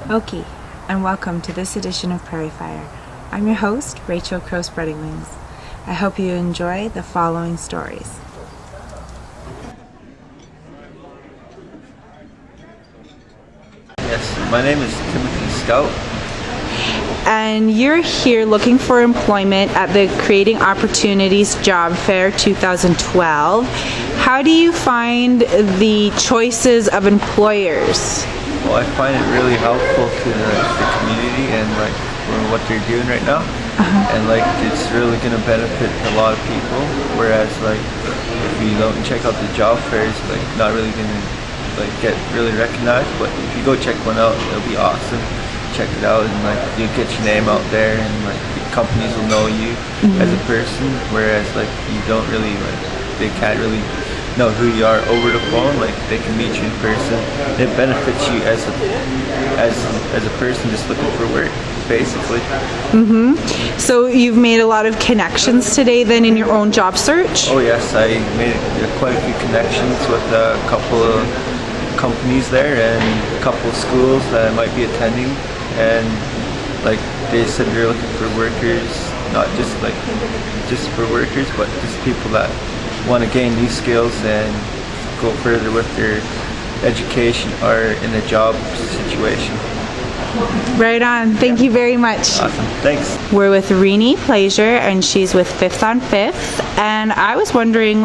Okay, and welcome to this edition of Prairie Phyre. I'm your host, Rachel Crow Spreading Wings. I hope you enjoy the following stories. Yes, my name is Timothy Scout. And you're here looking for employment at the Creating Opportunities Job Fair 2012. How do you find the choices of employers? Well, I find it really helpful to the community and for what they're doing right now. And it's really going to benefit a lot of people. Whereas if you don't check out the job fairs, not really going to get really recognized. But if you go check one out, it'll be awesome. Check it out and you'll get your name out there and the companies will know you as a person. Whereas you don't really they can't really know who you are over the phone. They can meet you in person. It benefits you as a person just looking for work, basically. So you've made a lot of connections today then in your own job search? Oh yes, I made quite a few connections with a couple of companies there and a couple of schools that I might be attending, and they said they're looking for workers, not just for workers, but just people that want to gain new skills and go further with their education or in a job situation. Right on. Thank you very much. Awesome. Thanks. We're with Renee Pleasure, and she's with 5th on 5th. And I was wondering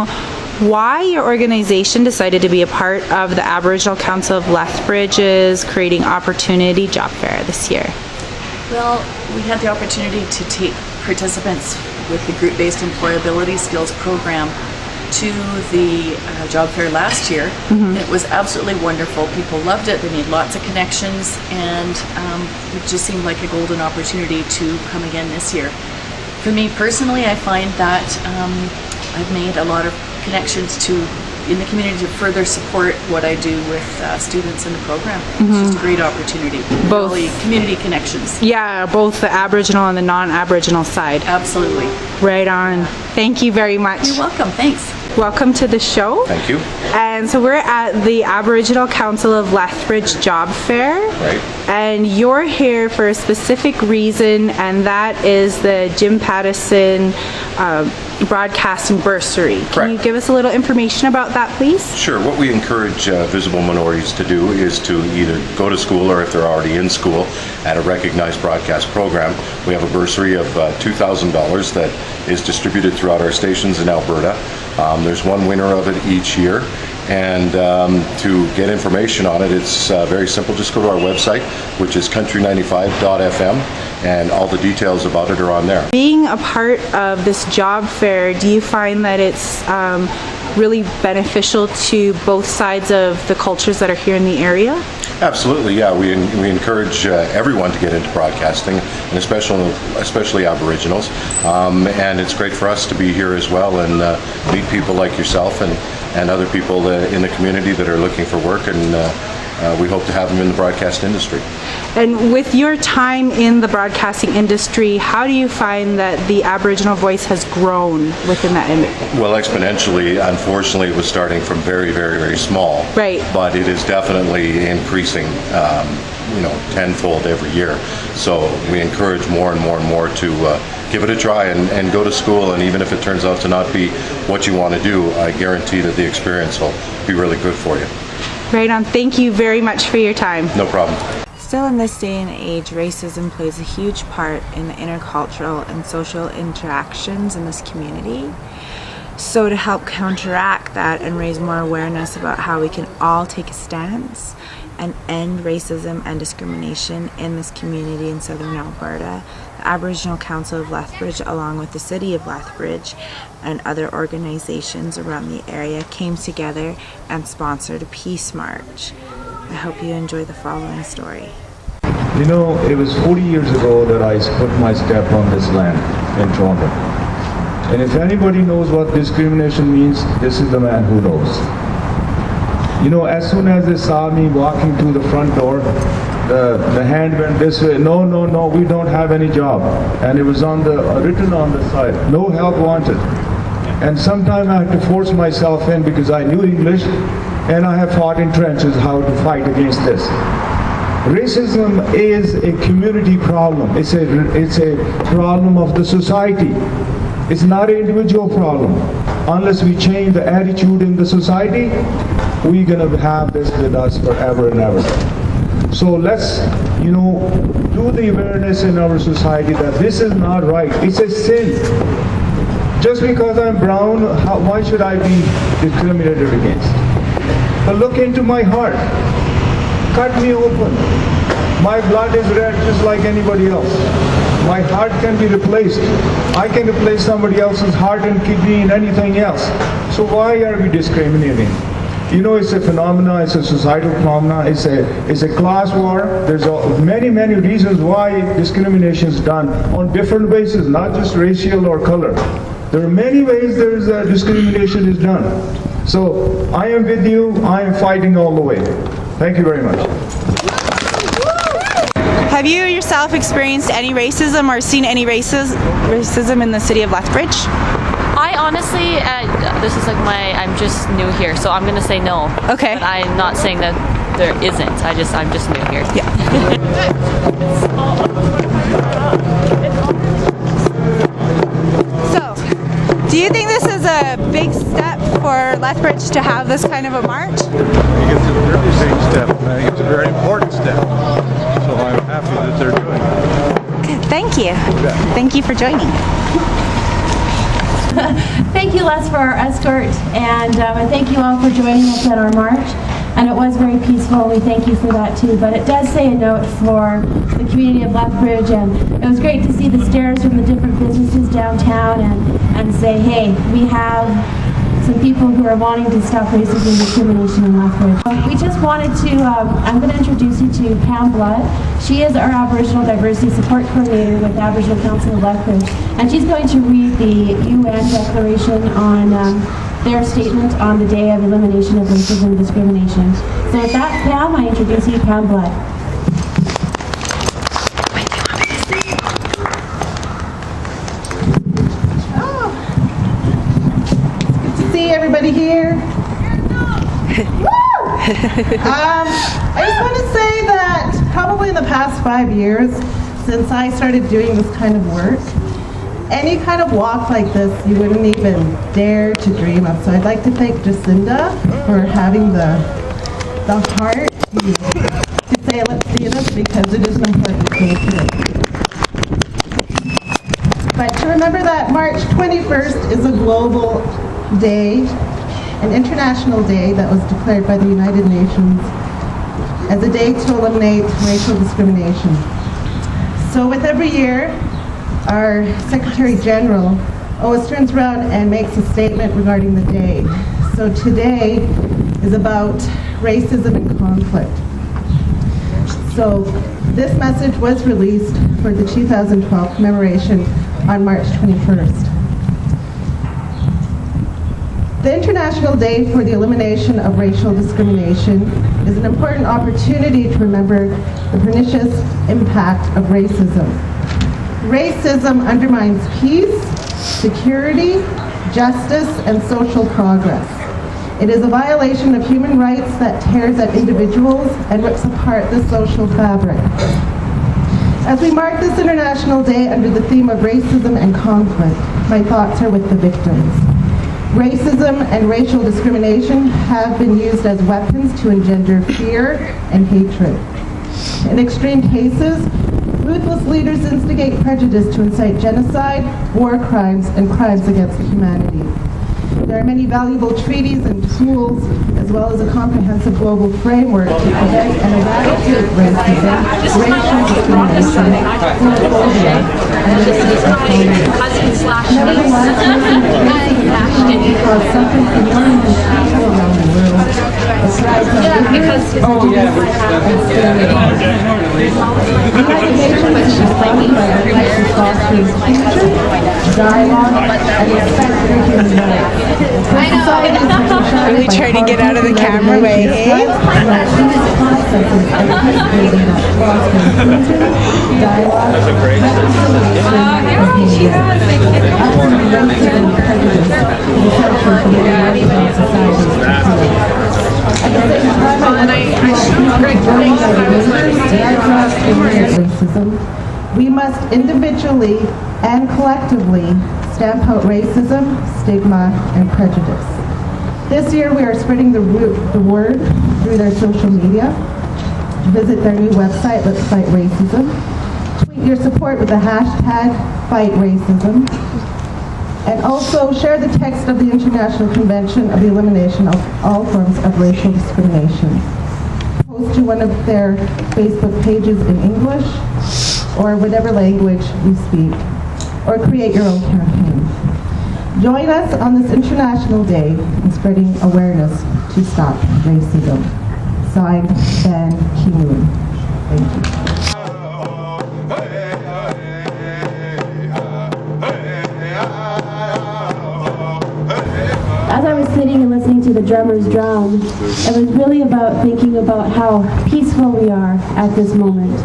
why your organization decided to be a part of the Aboriginal Council of Lethbridge's Creating Opportunity Job Fair this year. Well, we had the opportunity to take participants with the group-based employability skills program to the job fair last year. It was absolutely wonderful. People loved it. They made lots of connections, and it just seemed like a golden opportunity to come again this year. For me personally, I find that I've made a lot of connections in the community to further support what I do with students in the program. It's just a great opportunity. Both really community connections. Yeah, both the Aboriginal and the non-Aboriginal side. Absolutely. Right on. Thank you very much. You're welcome. Thanks. Welcome to the show. Thank you. And so we're at the Aboriginal Council of Lethbridge Job Fair. Right. And you're here for a specific reason, and that is the Jim Pattison Broadcasting Bursary. Can Correct. you give us a little information about that, please? Sure. What we encourage visible minorities to do is to either go to school, or if they're already in school, at a recognized broadcast program. We have a bursary of $2,000 that is distributed throughout our stations in Alberta. There's one winner of it each year, and to get information on it, it's very simple. Just go to our website, which is country95.fm, and all the details about it are on there. Being a part of this job fair, do you find that it's really beneficial to both sides of the cultures that are here in the area? Absolutely, yeah. We encourage everyone to get into broadcasting, and especially Aboriginals. And it's great for us to be here as well and meet people like yourself and other people in the community that are looking for work, and we hope to have them in the broadcast industry. And with your time in the broadcasting industry, how do you find that the Aboriginal voice has grown within that industry? Well, exponentially. Unfortunately, it was starting from very, very, very small. Right. But it is definitely increasing, tenfold every year. So we encourage more and more and more to give it a try and go to school. And even if it turns out to not be what you want to do, I guarantee that the experience will be really good for you. Right on. Thank you very much for your time. No problem. Still in this day and age, racism plays a huge part in the intercultural and social interactions in this community. So to help counteract that and raise more awareness about how we can all take a stance and end racism and discrimination in this community in southern Alberta, the Aboriginal Council of Lethbridge, along with the City of Lethbridge and other organizations around the area, came together and sponsored a peace march. I hope you enjoy the following story. You know, it was 40 years ago that I put my step on this land in Toronto. And if anybody knows what discrimination means, this is the man who knows. You know, as soon as they saw me walking to the front door, the hand went this way, no, we don't have any job. And it was written on the side, no help wanted. And sometimes I had to force myself in because I knew English, and I have fought in trenches how to fight against this. Racism is a community problem. It's a problem of the society. It's not an individual problem. Unless we change the attitude in the society, we're going to have this with us forever and ever. So let's, do the awareness in our society that this is not right. It's a sin. Just because I'm brown, why should I be discriminated against? But look into my heart. Cut me open. My blood is red just like anybody else. My heart can be replaced. I can replace somebody else's heart and kidney and anything else. So why are we discriminating? It's a phenomenon, it's a societal phenomenon, it's a class war. There's many reasons why discrimination is done on different bases, not just racial or color. There are many ways discrimination is done. So I am with you, I am fighting all the way. Thank you very much. Have you yourself experienced any racism or seen any racism in the city of Lethbridge? I honestly, this is I'm just new here, so I'm going to say no. Okay. But I'm not saying that there isn't. I'm just new here. Yeah. So, do you think this is a big step for Lethbridge to have this kind of a march? I think it's a very big step, and I think it's a very important step. So I'm happy that they're doing it. Okay, thank you. Thank you for joining. Thank you, Les, for our escort, and thank you all for joining us at our march. And it was very peaceful. We thank you for that too. But it does say a note for the community of Lethbridge, and it was great to see the stares from the different businesses downtown and say, hey, we have some people who are wanting to stop racism and discrimination in Lethbridge. We just wanted to, I'm going to introduce you to Pam Blood. She is our Aboriginal Diversity Support Coordinator with Aboriginal Council of Lethbridge, and she's going to read the UN Declaration on their statement on the Day of Elimination of Racism and Discrimination. So with that, Pam, I introduce you to Pam Blood. Everybody here? I just want to say that probably in the past 5 years, since I started doing this kind of work, any kind of walk like this you wouldn't even dare to dream of. So I'd like to thank Jacinda for having the heart to say let's do this, because it is an important thing to do. But to remember that March 21st is a global day, an international day that was declared by the United Nations as a day to eliminate racial discrimination. So with every year, our Secretary General always turns around and makes a statement regarding the day. So today is about racism and conflict. So this message was released for the 2012 commemoration on March 21st. The International Day for the Elimination of Racial Discrimination is an important opportunity to remember the pernicious impact of racism. Racism undermines peace, security, justice, and social progress. It is a violation of human rights that tears at individuals and rips apart the social fabric. As we mark this International Day under the theme of racism and conflict, my thoughts are with the victims. Racism and racial discrimination have been used as weapons to engender fear and hatred. In extreme cases, ruthless leaders instigate prejudice to incite genocide, war crimes, and crimes against humanity. There are many valuable treaties and tools, as well as a comprehensive global framework to prevent and eradicate racism, racial discrimination, xenophobia, and nevertheless, racism cause suffering for millions of people around the world. It thrives on ignorance, prejudice, and stereotypes. The United Nations is responding by efforts to foster inclusion, dialogue, and respect for human rights. Are we trying to get out of the camera way, hey? must individually and collectively stamp out racism, stigma, and prejudice. This year we are spreading the word through their social media. Visit their new website, Let's Fight Racism. Tweet your support with the hashtag #FightRacism. And also share the text of the International Convention of the Elimination of All Forms of Racial Discrimination. Post to one of their Facebook pages in English or whatever language you speak, or create your own campaign. Join us on this International Day in spreading awareness to stop racism. Signed, Ban Ki-moon. Thank you. As I was sitting and listening to the drummers drum, it was really about thinking about how peaceful we are at this moment.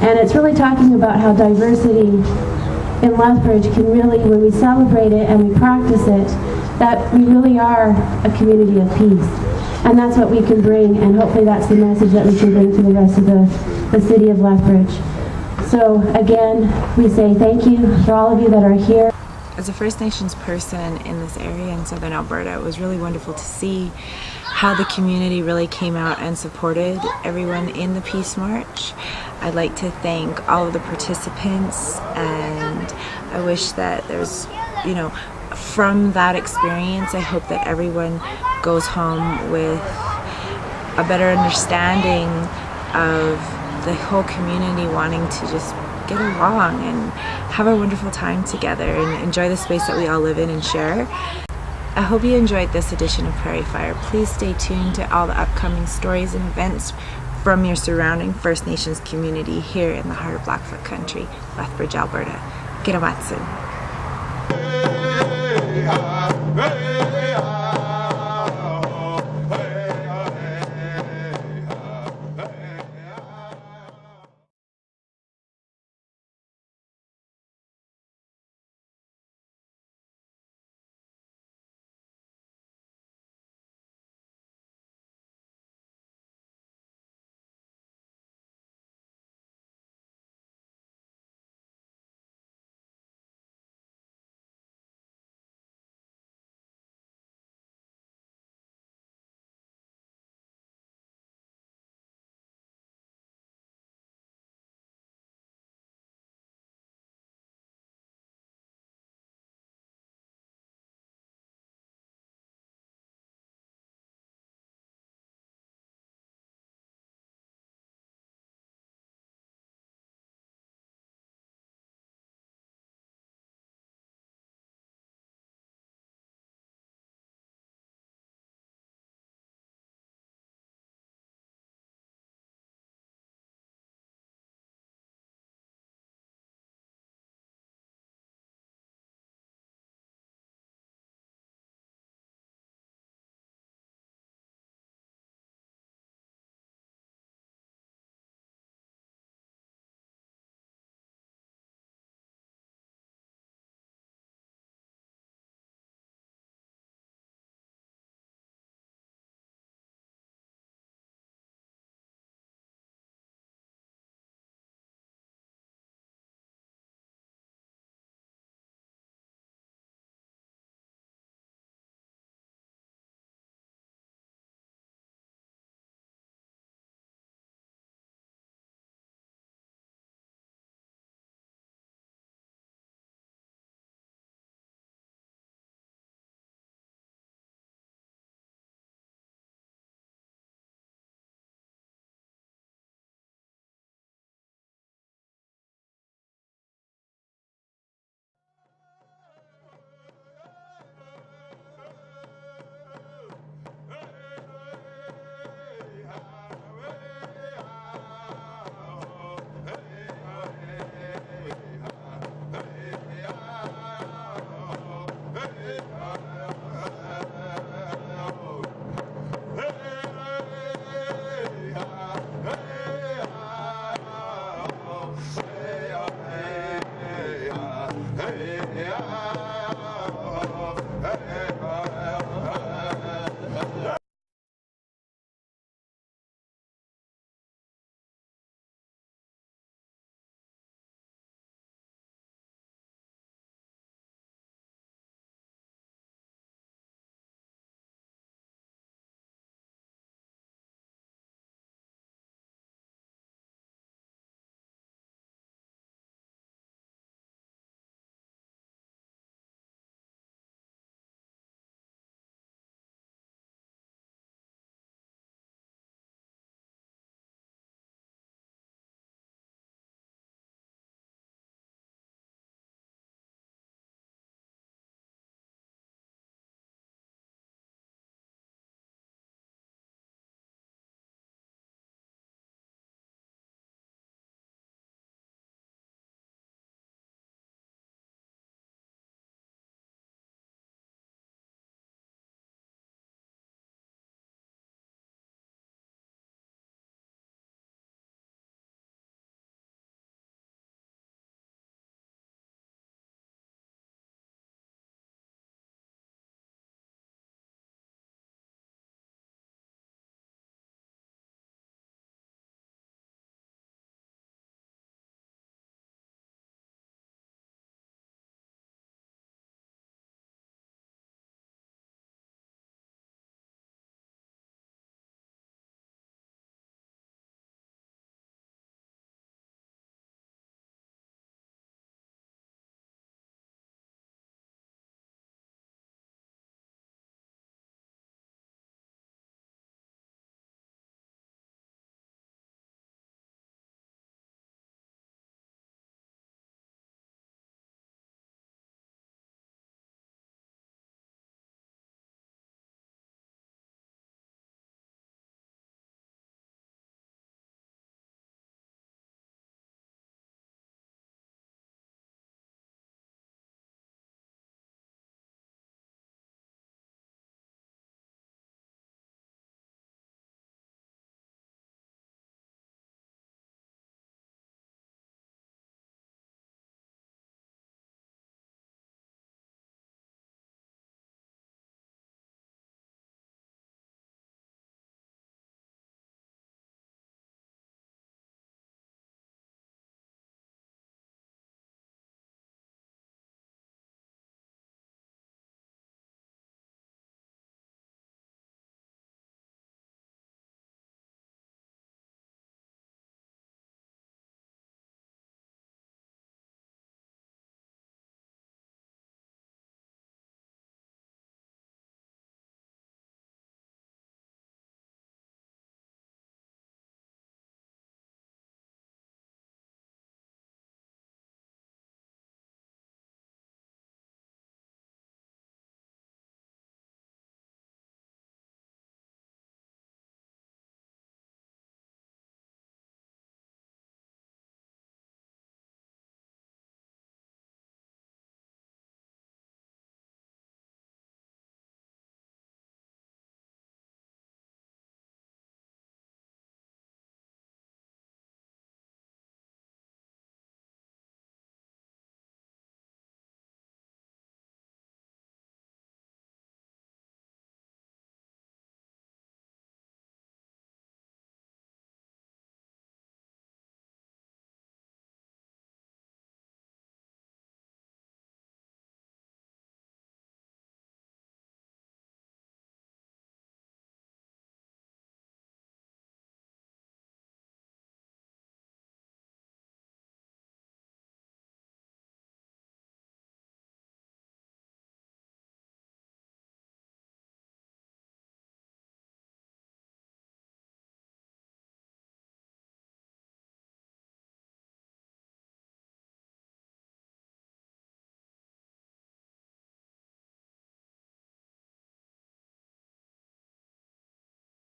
And it's really talking about how diversity in Lethbridge can really, when we celebrate it and we practice it, that we really are a community of peace. And that's what we can bring, and hopefully that's the message that we can bring to the rest of the city of Lethbridge. So again, we say thank you for all of you that are here. As a First Nations person in this area in southern Alberta, it was really wonderful to see how the community really came out and supported everyone in the Peace March. I'd like to thank all of the participants, and I wish that there's, from that experience, I hope that everyone goes home with a better understanding of the whole community wanting to just get along and have a wonderful time together and enjoy the space that we all live in and share. I hope you enjoyed this edition of Prairie Phyre. Please stay tuned to all the upcoming stories and events from your surrounding First Nations community here in the heart of Blackfoot Country, Lethbridge, Alberta. Giramatsu. Yeah.